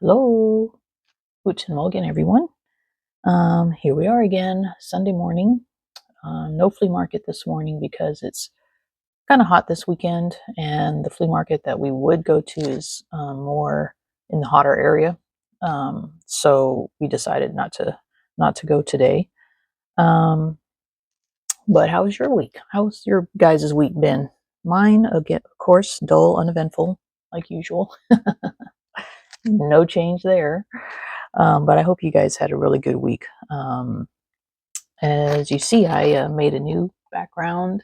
Hello, Guten Morgen, everyone. Here we are again, Sunday morning. No flea market this morning because it's kind of hot this weekend, and the flea market that we would go to is more in the hotter area. So we decided not to go today. But how was your week? How's your guys' week been? Mine, again, of course, dull, uneventful, like usual. No change there. But I hope you guys had a really good week. As you see, I made a new background.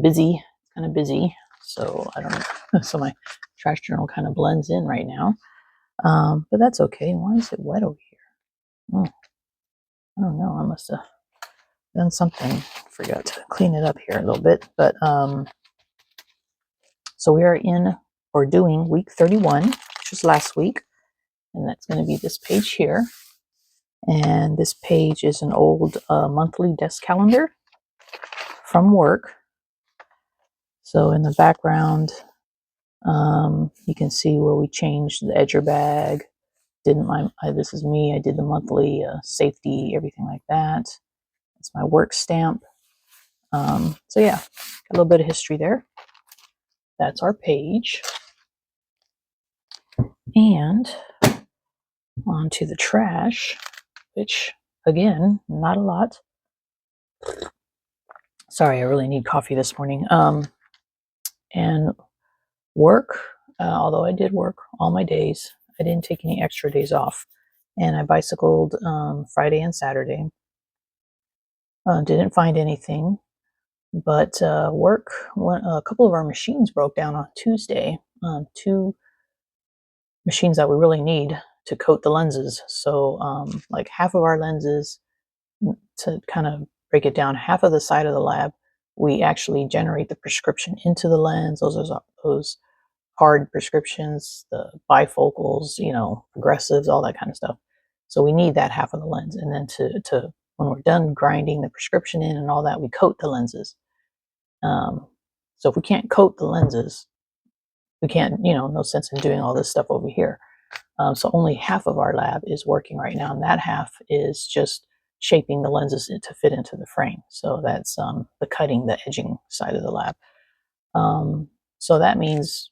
Busy, kind of busy. So I don't know. So my trash journal kind of blends in right now. But that's okay. Why is it wet over here? I don't know. I must have done something. Forgot to clean it up here a little bit. But so we are in or doing week 31, which was last week. And that's going to be this page here. And this page is an old monthly desk calendar from work. So in the background, you can see where we changed the edger bag. This is me. I did the monthly safety, everything like that. It's my work stamp. So yeah, a little bit of history there. That's our page. And on to the trash, which again, not a lot. Sorry, I really need coffee this morning. And work, although I did work all my days, I didn't take any extra days off. And I bicycled Friday and Saturday. Didn't find anything, but work, a couple of our machines broke down on Tuesday. Two machines that we really need to coat the lenses. So like half of our lenses, to kind of break it down, half of the side of the lab, we actually generate the prescription into the lens. Those hard prescriptions, the bifocals, progressives, all that kind of stuff. So we need that half of the lens. And then to when we're done grinding the prescription in and all that, we coat the lenses. So if we can't coat the lenses, we can't, no sense in doing all this stuff over here. So only half of our lab is working right now, and that half is just shaping the lenses to fit into the frame. So that's the cutting, the edging side of the lab. So that means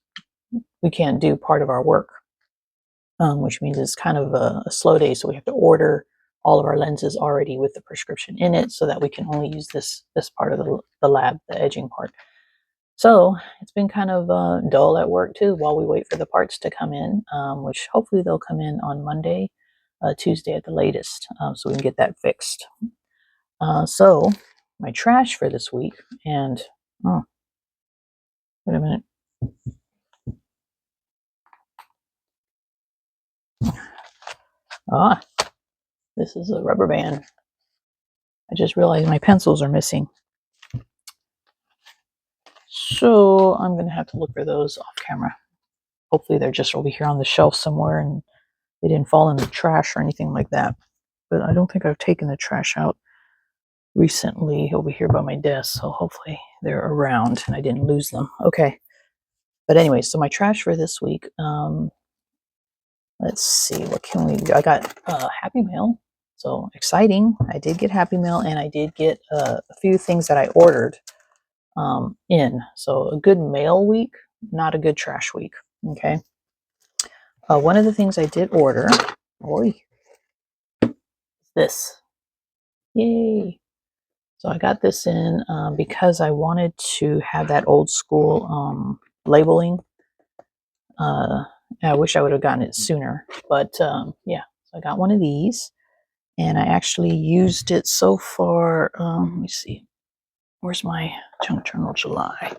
we can't do part of our work, which means it's kind of a slow day. So we have to order all of our lenses already with the prescription in it so that we can only use this part of the lab, the edging part. So it's been kind of dull at work too while we wait for the parts to come in, which hopefully they'll come in on Monday, Tuesday at the latest, so we can get that fixed. So my trash for this week, and wait a minute. This is a rubber band. I just realized my pencils are missing. So I'm going to have to look for those off camera. Hopefully they're just over here on the shelf somewhere and they didn't fall in the trash or anything like that. But I don't think I've taken the trash out recently over here by my desk. So hopefully they're around and I didn't lose them. Okay. But anyway, so my trash for this week, let's see, what can we do? I got Happy Mail. So exciting. I did get Happy Mail and I did get a few things that I ordered in. So a good mail week, not a good trash week. Okay. One of the things I did order, this. Yay. So I got this in because I wanted to have that old school labeling. I wish I would have gotten it sooner, but yeah, so I got one of these and I actually used it so far. Let me see. Where's my junk journal July?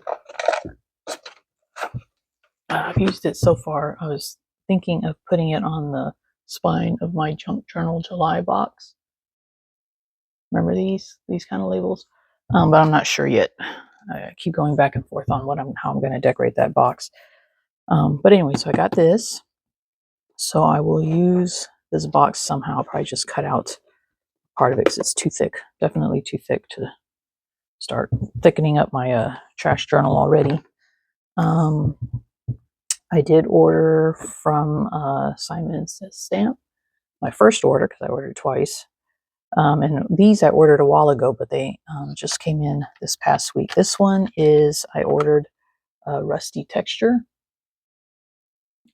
I've used it so far. I was thinking of putting it on the spine of my junk journal July box. Remember these kind of labels? But I'm not sure yet. I keep going back and forth on how I'm going to decorate that box. But anyway, so I got this. So I will use this box somehow. I'll probably just cut out part of it because it's too thick. Definitely too thick to start thickening up my trash journal already. I did order from Simon Says Stamp, my first order, because I ordered twice. And these I ordered a while ago, but they just came in this past week. This one is, I ordered Rusty Texture.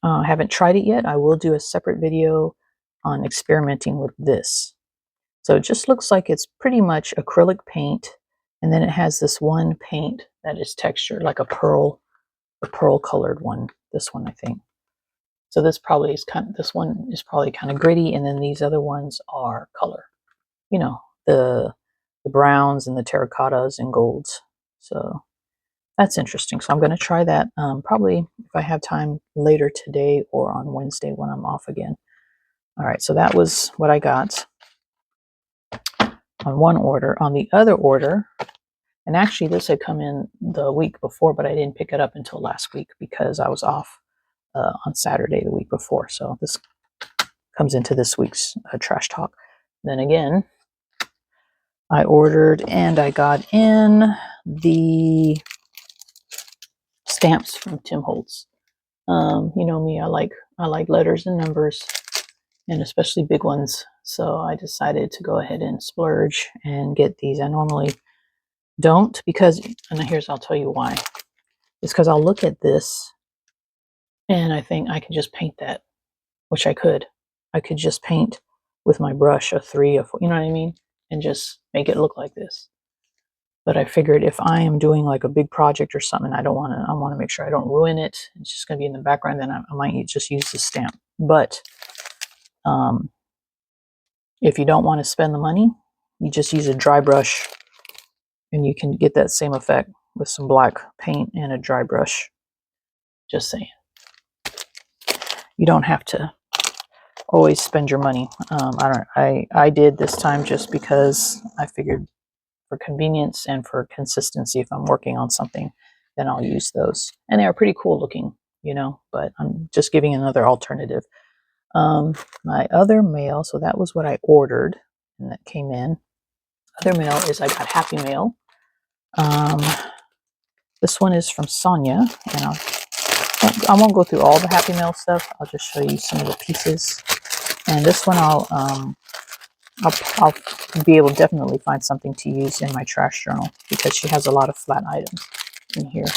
I haven't tried it yet. I will do a separate video on experimenting with this. So it just looks like it's pretty much acrylic paint, and then it has this one paint that is textured, like a pearl colored one. This one, I think. So this probably is this one is probably kind of gritty, and then these other ones are color. You know, the browns and the terracottas and golds. So that's interesting. So I'm going to try that probably if I have time later today or on Wednesday when I'm off again. All right, so that was what I got on one order. On the other order, and actually this had come in the week before, but I didn't pick it up until last week because I was off on Saturday the week before. So this comes into this week's Trash Talk. Then again, I ordered and I got in the stamps from Tim Holtz. You know me, I like letters and numbers, and especially big ones. So I decided to go ahead and splurge and get these. I normally don't, because, and I'll tell you why. It's because I'll look at this and I think I can just paint that, which I could. I could just paint with my brush a 3 or 4, you know what I mean, and just make it look like this. But I figured if I am doing like a big project or something, I want to make sure I don't ruin it. It's just going to be in the background. Then I might just use the stamp. But if you don't want to spend the money, you just use a dry brush, and you can get that same effect with some black paint and a dry brush. Just saying. You don't have to always spend your money. I did this time just because I figured, for convenience and for consistency, if I'm working on something, then I'll use those. And they're pretty cool looking, you know, but I'm just giving another alternative. My other mail, so that was what I ordered and that came in. Other mail is I got Happy Mail. This one is from Sonya, and I won't go through all the Happy Mail stuff. I'll just show you some of the pieces. And this one I'll be able to definitely find something to use in my trash journal, because she has a lot of flat items in here.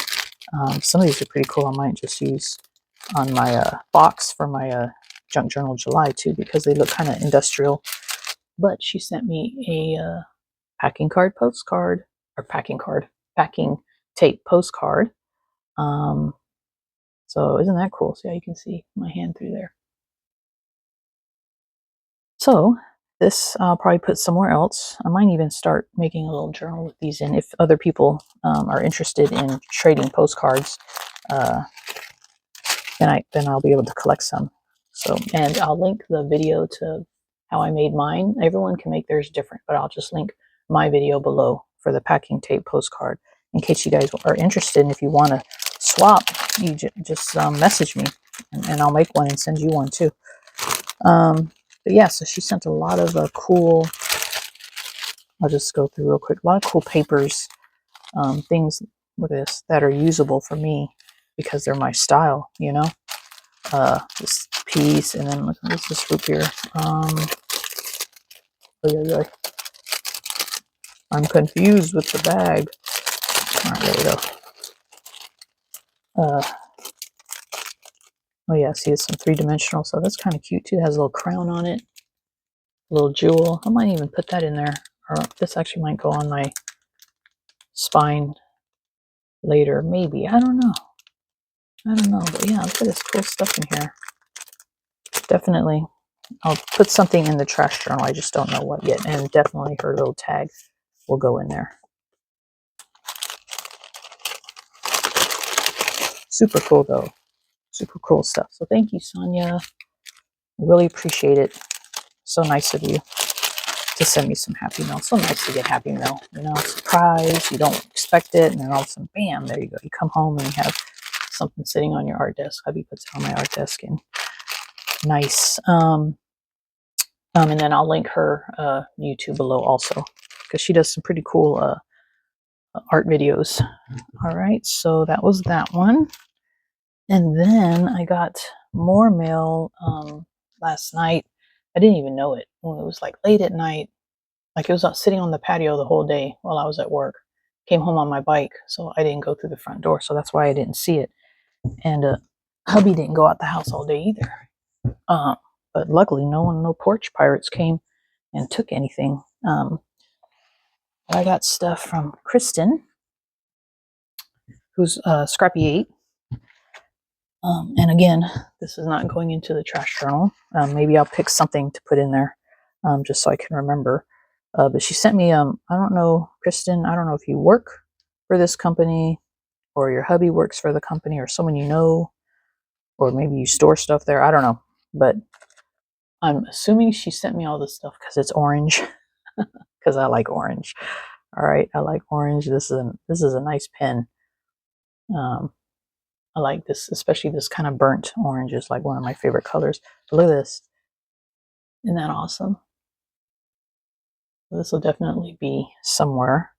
Some of these are pretty cool. I might just use on my box for my junk journal July too, because they look kind of industrial. But she sent me a packing tape postcard. So isn't that cool? See how you can see my hand through there. So this I'll probably put somewhere else. I might even start making a little journal with these in. If other people are interested in trading postcards, then I'll be able to collect some. So, and I'll link the video to how I made mine. Everyone can make theirs different, but I'll just link my video below for the packing tape postcard in case you guys are interested. And if you want to swap, you just message me, and I'll make one and send you one too. But yeah, so she sent a lot of cool, I'll just go through real quick, a lot of cool papers, things with this that are usable for me because they're my style, you know. This piece, and then what's this group here? I'm confused with the bag. All right, there we go. Oh yeah, see, it's some 3-dimensional, so that's kind of cute too. It has a little crown on it, a little jewel. I might even put that in there, or this actually might go on my spine later, maybe. I don't know. But yeah, look at this cool stuff in here. Definitely, I'll put something in the trash journal. I just don't know what yet, and definitely her little tag will go in there. Super cool though. Super cool stuff. So thank you, Sonya. I really appreciate it. So nice of you to send me some Happy Mail. So nice to get Happy Mail. You know, surprise. You don't expect it, and then all of a sudden, bam, there you go. You come home and you have something sitting on your art desk. Hubby puts it on my art desk, and nice. And then I'll link her YouTube below also, because she does some pretty cool art videos. All right, so that was that one. And then I got more mail last night. I didn't even know it. Well, it was like late at night. Like it was sitting on the patio the whole day while I was at work. Came home on my bike, so I didn't go through the front door. So that's why I didn't see it. And hubby didn't go out the house all day either. But luckily, no porch pirates came and took anything. I got stuff from Kristin, who's Scrappy 8. And again, this is not going into the trash journal. Maybe I'll pick something to put in there just so I can remember. But she sent me, I don't know, Kristin, I don't know if you work for this company or your hubby works for the company or someone you know, or maybe you store stuff there. I don't know. But I'm assuming she sent me all this stuff because it's orange, because I like orange. All right, I like orange. This is a nice pen. I like this, especially this kind of burnt orange is like one of my favorite colors. But look at this. Isn't that awesome? This will definitely be somewhere.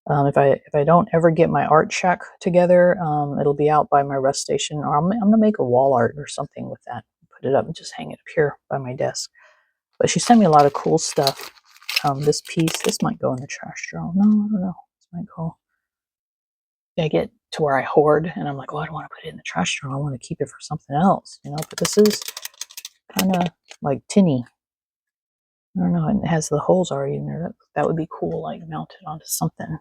If I don't ever get my art shack together, it'll be out by my rest station, or I'm gonna make a wall art or something with that. Put it up and just hang it up here by my desk. But she sent me a lot of cool stuff. This piece, this might go in the trash journal. No, I don't know. This might go. I get to where I hoard, and I'm like, oh, I don't want to put it in the trash journal. I want to keep it for something else, you know. But this is kind of like tinny. I don't know. It has the holes already in there. That would be cool, like mounted onto something.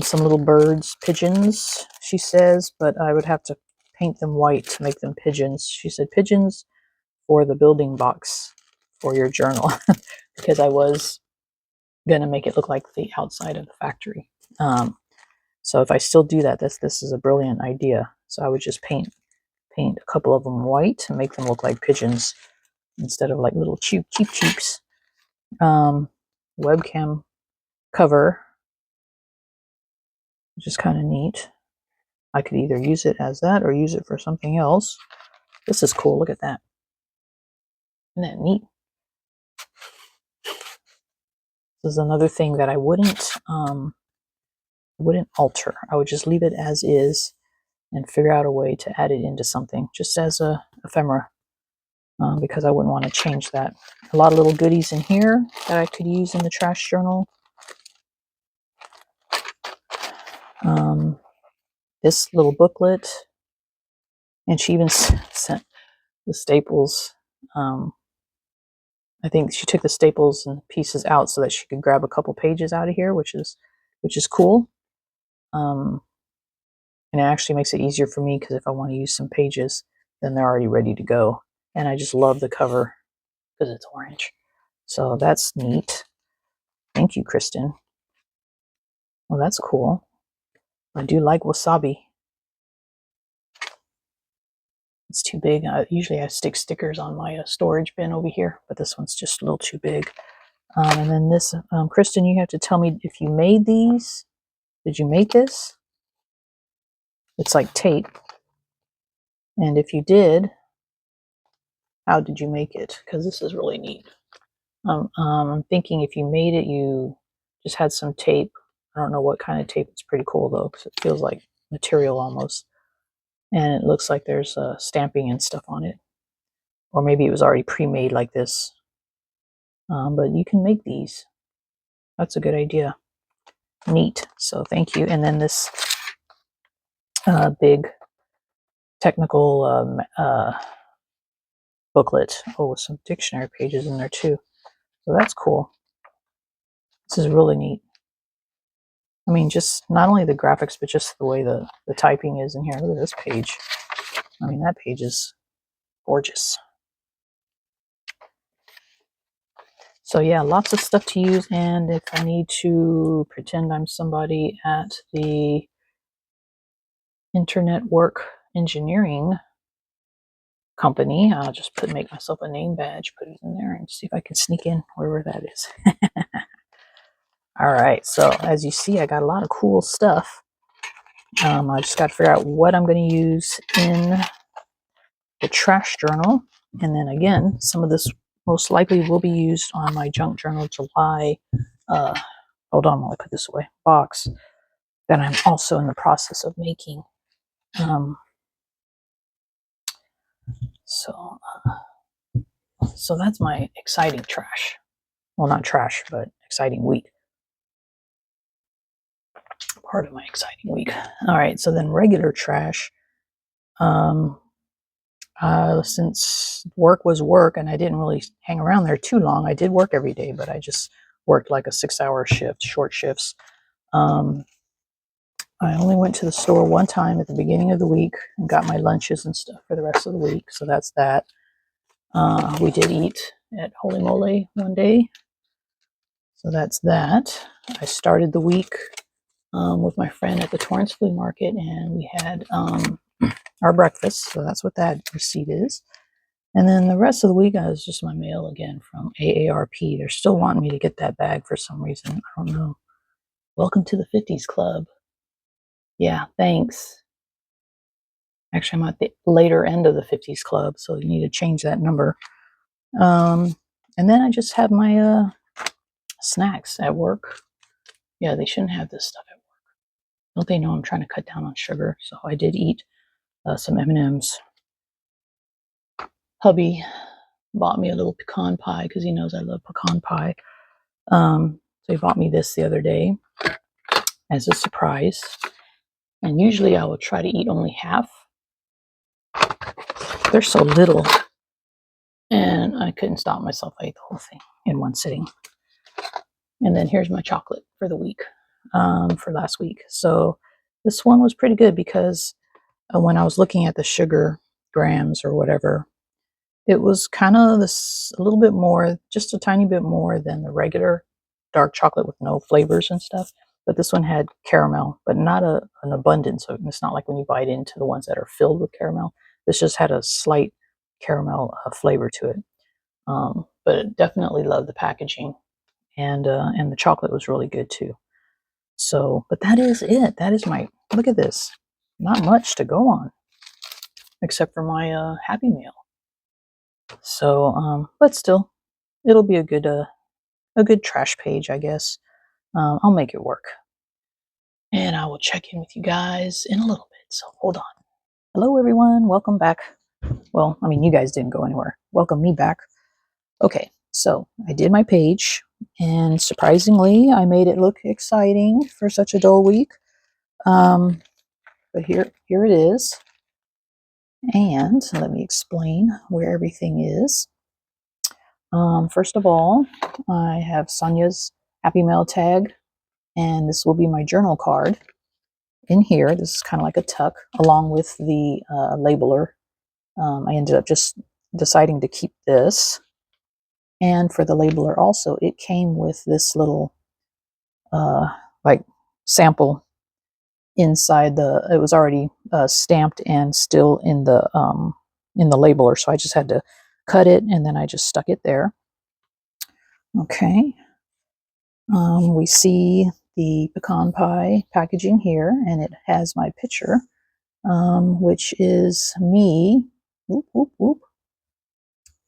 Some little birds, pigeons, she says, but I would have to paint them white to make them pigeons. She said pigeons for the building box for your journal because I was going to make it look like the outside of the factory. So if I still do that, this is a brilliant idea. So I would just paint a couple of them white and make them look like pigeons instead of like little cheap cheeps. Webcam cover, which is kind of neat. I could either use it as that or use it for something else. This is cool. Look at that. Isn't that neat? This is another thing that I wouldn't alter. I would just leave it as is and figure out a way to add it into something, just as a ephemera, because I wouldn't want to change that. A lot of little goodies in here that I could use in the trash journal. This little booklet, and she even sent the staples. I think she took the staples and pieces out so that she could grab a couple pages out of here, which is cool. And it actually makes it easier for me because if I want to use some pages, then they're already ready to go. And I just love the cover because it's orange. So that's neat. Thank you, Kristin. Well, that's cool. I do like wasabi. It's too big. Usually I stick stickers on my storage bin over here, but this one's just a little too big. And then this, Kristin, you have to tell me if you made these. Did you make this? It's like tape. And if you did, how did you make it? Because this is really neat. I'm thinking if you made it, you just had some tape. I don't know what kind of tape. It's pretty cool though, because it feels like material almost. And it looks like there's stamping and stuff on it. Or maybe it was already pre-made like this. But you can make these. That's a good idea. Neat. So thank you. And then this big technical booklet. Oh, with some dictionary pages in there too. So that's cool. This is really neat. I mean, just not only the graphics, but just the way the typing is in here. Look at this page. I mean, that page is gorgeous. So yeah, lots of stuff to use. And if I need to pretend I'm somebody at the Internet Work Engineering company, I'll just make myself a name badge, put it in there, and see if I can sneak in wherever that is. All right, so as you see, I got a lot of cool stuff. I just got to figure out what I'm going to use in the trash journal. And then again, some of this most likely will be used on my junk journal July, hold on while I put this away, box that I'm also in the process of making. Um, so, so that's my exciting trash. Well, not trash, but exciting week. Part of my exciting week. All right, so then regular trash. Um, since work was work and I didn't really hang around there too long, I did work every day, but I just worked like a 6-hour shift, short shifts. I only went to the store one time at the beginning of the week and got my lunches and stuff for the rest of the week. So that's that. We did eat at Holy Moly one day. So that's that. I started the week with my friend at the Torrance Flea Market, and we had our breakfast. So that's what that receipt is. And then the rest of the week, I was just my mail again from AARP. They're still wanting me to get that bag for some reason. I don't know. Welcome to the 50s Club. Yeah, thanks. Actually, I'm at the later end of the 50s Club, so you need to change that number. And then I just have my snacks at work. Yeah, they shouldn't have this stuff at work. Don't they know I'm trying to cut down on sugar? So I did eat some M&Ms. Hubby bought me a little pecan pie because he knows I love pecan pie. So he bought me this the other day as a surprise. And usually I will try to eat only half. They're so little. And I couldn't stop myself. I ate the whole thing in one sitting. And then here's my chocolate for the week, for last week. So this one was pretty good because when I was looking at the sugar grams or whatever, it was kind of this a little bit more, just a tiny bit more than the regular dark chocolate with no flavors and stuff. But this one had caramel, but not an abundance. So it's not like when you bite into the ones that are filled with caramel. This just had a slight caramel flavor to it. But definitely love the packaging, and the chocolate was really good too. So, but that is it. That is my, look at this. Not much to go on, except for my Happy Meal. So, but still, it'll be a good trash page, I guess. I'll make it work. And I will check in with you guys in a little bit. So hold on. Hello, everyone. Welcome back. Well, I mean, you guys didn't go anywhere. Welcome me back. Okay, so I did my page, and surprisingly, I made it look exciting for such a dull week. But here it is. And let me explain where everything is. First of all, I have Sonya's Happy Mail tag, and this will be my journal card in here. This is kind of like a tuck, along with the labeler. I ended up just deciding to keep this. And for the labeler also, it came with this little like sample inside the, it was already stamped and still in the labeler, so I just had to cut it, and then I just stuck it there. Okay. We see the pecan pie packaging here, and it has my picture, which is me, whoop, whoop, whoop,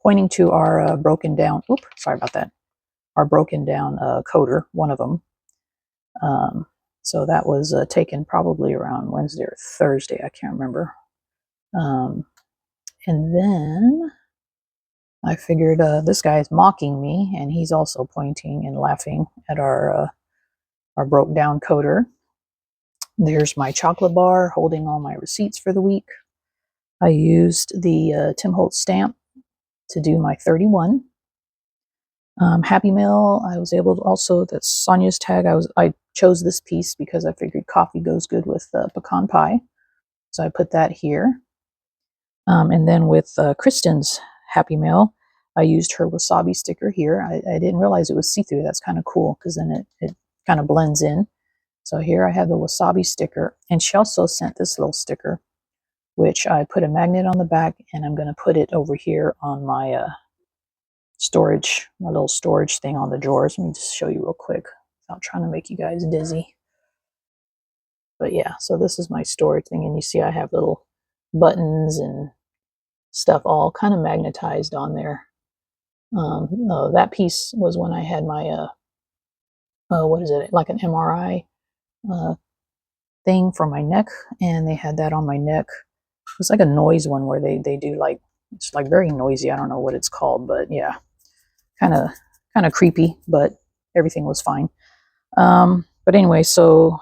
pointing to our broken down, sorry about that, our broken down coder, one of them. So that was taken probably around Wednesday or Thursday, I can't remember. And then I figured this guy is mocking me, and he's also pointing and laughing at our broke down coder. There's my chocolate bar holding all my receipts for the week. I used the Tim Holtz stamp to do my 31. Happy Meal, I was able to also, that's Sonya's tag. I chose this piece because I figured coffee goes good with pecan pie. So I put that here. And then with Kristin's Happy Meal, I used her wasabi sticker here. I didn't realize it was see-through. That's kind of cool because then it kind of blends in. So here I have the wasabi sticker. And she also sent this little sticker, which I put a magnet on the back, and I'm going to put it over here on my storage, my little storage thing on the drawers. Let me just show you real quick without trying to make you guys dizzy. But yeah, so this is my storage thing, and you see I have little buttons and stuff all kind of magnetized on there. That piece was when I had my what is it, like an MRI thing for my neck, and they had that on my neck. It was like a noise one where they do like, it's like very noisy. I don't know what it's called, but yeah, kind of creepy, but everything was fine. But anyway, so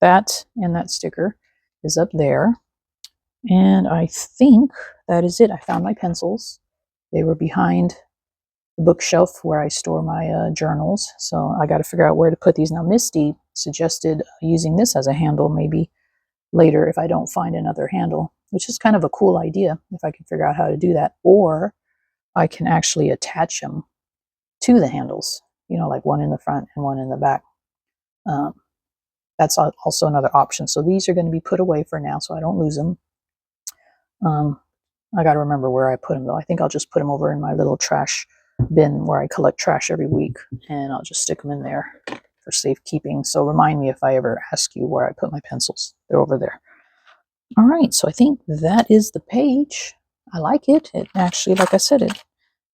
that and that sticker is up there. And I think that is it. I found my pencils. They were behind the bookshelf where I store my journals. So I got to figure out where to put these. Now, Misty suggested using this as a handle maybe later if I don't find another handle, which is kind of a cool idea if I can figure out how to do that. Or I can actually attach them to the handles, you know, like one in the front and one in the back. That's also another option. So these are going to be put away for now so I don't lose them. I got to remember where I put them, though. I think I'll just put them over in my little trash bin where I collect trash every week, and I'll just stick them in there for safekeeping. So remind me if I ever ask you where I put my pencils. They're over there. All right, so I think that is the page. I like it. It actually, like I said, it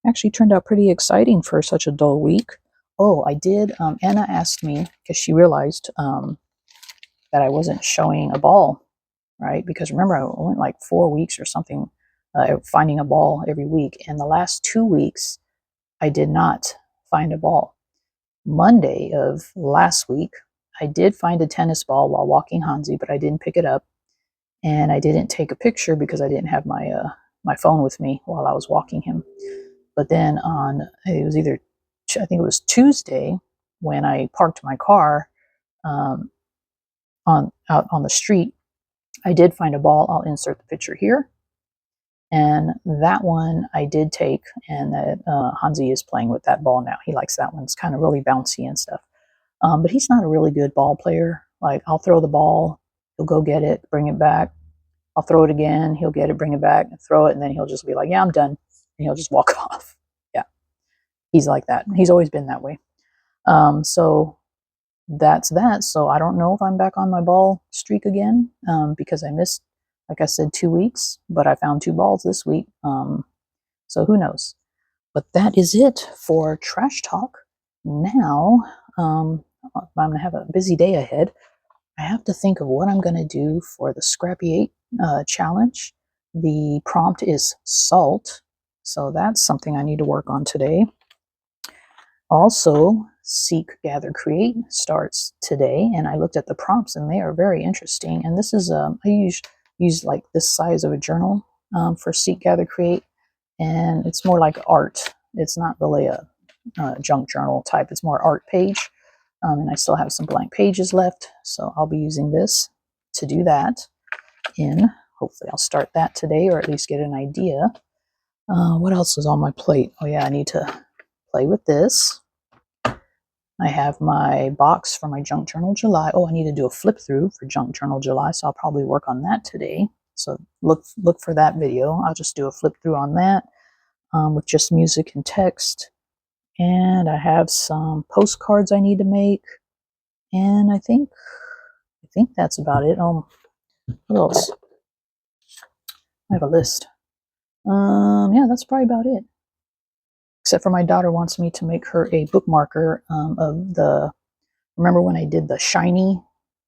actually turned out pretty exciting for such a dull week. Oh, I did. Anna asked me, because she realized that I wasn't showing a ball, right? Because remember, I went like 4 weeks or something finding a ball every week. And the last 2 weeks, I did not find a ball. Monday of last week, I did find a tennis ball while walking Hansi, but I didn't pick it up. And I didn't take a picture because I didn't have my phone with me while I was walking him. But then it was I think it was Tuesday when I parked my car out on the street. I did find a ball. I'll insert the picture here. And that one I did take, and that Hansi is playing with that ball now. He likes that one. It's kind of really bouncy and stuff. But he's not a really good ball player. Like, I'll throw the ball, he'll go get it, bring it back. I'll throw it again, he'll get it, bring it back, throw it, and then he'll just be like, yeah, I'm done. And he'll just walk off. Yeah, he's like that. He's always been that way. So that's that. So I don't know if I'm back on my ball streak again because I missed, like I said, 2 weeks, but I found 2 balls this week. So who knows? But that is it for Trash Talk. Now, I'm going to have a busy day ahead. I have to think of what I'm going to do for the Scrappy 8 challenge. The prompt is salt, so that's something I need to work on today. Also, Seek, Gather, Create starts today, and I looked at the prompts, and they are very interesting. And this is I use like this size of a journal for Seek, Gather, Create, and it's more like art. It's not really a junk journal type. It's more art page, and I still have some blank pages left, so I'll be using this to do that. Hopefully, I'll start that today, or at least get an idea. What else is on my plate? Oh yeah, I need to play with this. I have my box for my Junk Journal July. Oh, I need to do a flip through for Junk Journal July, so I'll probably work on that today. So look for that video. I'll just do a flip through on that with just music and text. And I have some postcards I need to make. And I think that's about it. What else? I have a list. Yeah, that's probably about it. Except for my daughter wants me to make her a bookmarker of the, remember when I did the shiny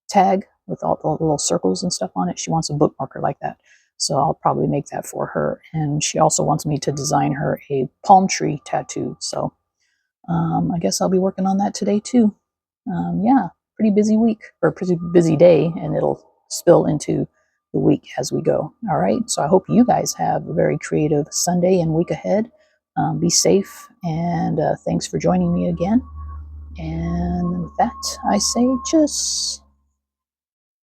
tag with all the little circles and stuff on it? She wants a bookmarker like that. So I'll probably make that for her. And she also wants me to design her a palm tree tattoo. So I guess I'll be working on that today too. Yeah, pretty busy week, or pretty busy day, and it'll spill into the week as we go. All right, so I hope you guys have a very creative Sunday and week ahead. Be safe, and thanks for joining me again. And with that, I say just